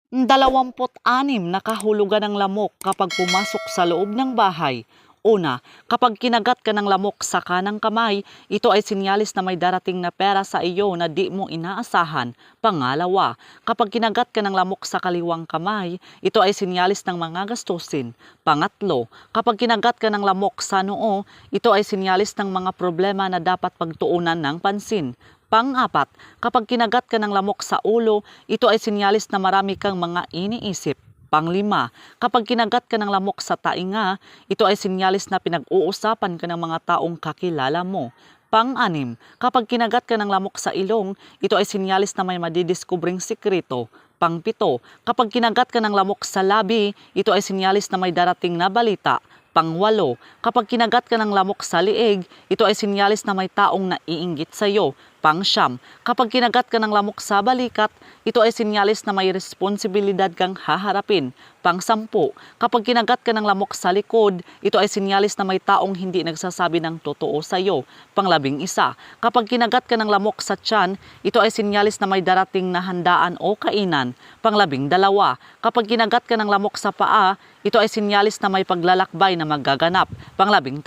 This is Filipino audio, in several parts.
26 na kahulugan ng lamok kapag pumasok sa loob ng bahay. Una, kapag kinagat ka ng lamok sa kanang kamay, ito ay sinyalis na may darating na pera sa iyo na di mo inaasahan. Pangalawa, kapag kinagat ka ng lamok sa kaliwang kamay, ito ay sinyalis ng mga gastusin. Pangatlo, kapag kinagat ka ng lamok sa noo, ito ay sinyalis ng mga problema na dapat pagtuunan ng pansin. Pang-apat, kapag kinagat ka ng lamok sa ulo, ito ay sinyalis na marami kang mga iniisip. Pang-5, kapag kinagat ka ng lamok sa tainga, ito ay sinyalis na pinag-uusapan ka ng mga taong kakilala mo. Pang-6, kapag kinagat ka ng lamok sa ilong, ito ay sinyalis na may madidiskubring sikreto. Pang-7, kapag kinagat ka ng lamok sa labi, ito ay sinyalis na may darating na balita. Pang-8, kapag kinagat ka ng lamok sa liig, ito ay sinyalis na may taong naiinggit sa iyo. Pang-9, kapag kinagat ka ng lamok sa balikat, ito ay sinyalis na may responsibilidad kang haharapin. Pang-10, kapag kinagat ka ng lamok sa likod, ito ay sinyalis na may taong hindi nagsasabi ng totoo sa iyo. Pang-11, kapag kinagat ka ng lamok sa tiyan, ito ay sinyalis na may darating na handaan o kainan. Pang-12, kapag kinagat ka ng lamok sa paa, ito ay sinyalis na may paglalakbay na magaganap. Pang-13,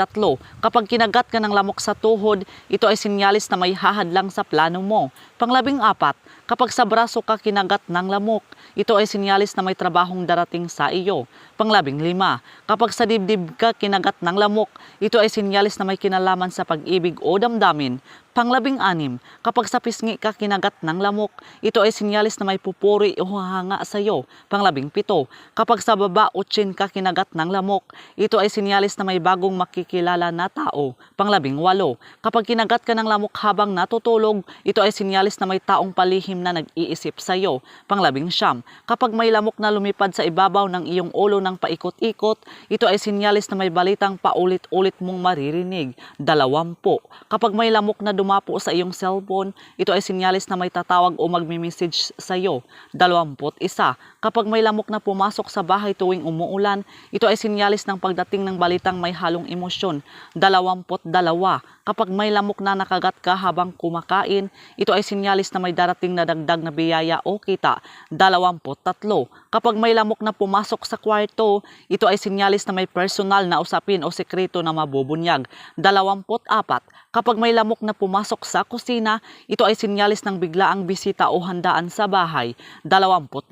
kapag kinagat ka ng lamok sa tuhod, ito ay sinyalis na may hahadlang sa plano mo. Pang-14, kapag sa braso ka kinagat ng lamok, ito ay sinyalis na may trabahong darating sa iyo. Pang-15, kapag sa dibdib ka kinagat ng lamok, ito ay sinyalis na may kinalaman sa pag-ibig o damdamin. Pang-16, kapag sa pisngi ka kinagat ng lamok, ito ay sinyalis na may pupuri o hanga sa iyo. Pang-17, kapag sa baba o chin ka kinagat ng lamok, ito ay sinyalis na may bagong makikilala na tao. Pang-18, kapag kinagat ka ng lamok habang natutulog, ito ay sinyalis na may taong palihim na nag-iisip sa iyo. Pang-19, kapag may lamok na lumipad sa ibabaw ng iyong ulo ng paikot-ikot, ito ay sinyalis na may balitang paulit-ulit mong maririnig. 20, kapag may lamok na dumapo sa iyong cellphone, ito ay sinyalis na may tatawag o magmi-message sa iyo. 21, kapag may lamok na pumasok sa bahay tuwing umuulan, ito ay sinyalis ng pagdating ng balitang may halong emosyon. 22, kapag may lamok na nakagat ka habang kumakain, ito ay sinyalis na may darating na dagdag na biyaya o kita. 23, kapag may lamok na pumasok sa kwarto, ito ay sinyalis na may personal na usapin o sekreto na mabubunyag. 24, kapag may lamok na pumasok sa kusina, ito ay sinyalis ng biglaang bisita o handaan sa bahay. 25,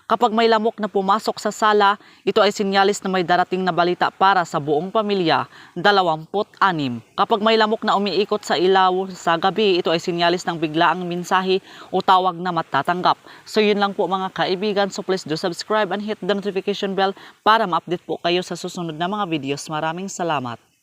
kapag may lamok na pumasok sa sala, ito ay sinyalis na may darating na balita para sa buong pamilya. 26, kapag may lamok na umiikot sa ilaw sa gabi, ito ay sinyalis ng biglaang mensahe o tawag na matatanggap. So yun lang po mga kaibigan. So please do subscribe and hit the notification bell para ma-update po kayo sa susunod na mga videos. Maraming salamat.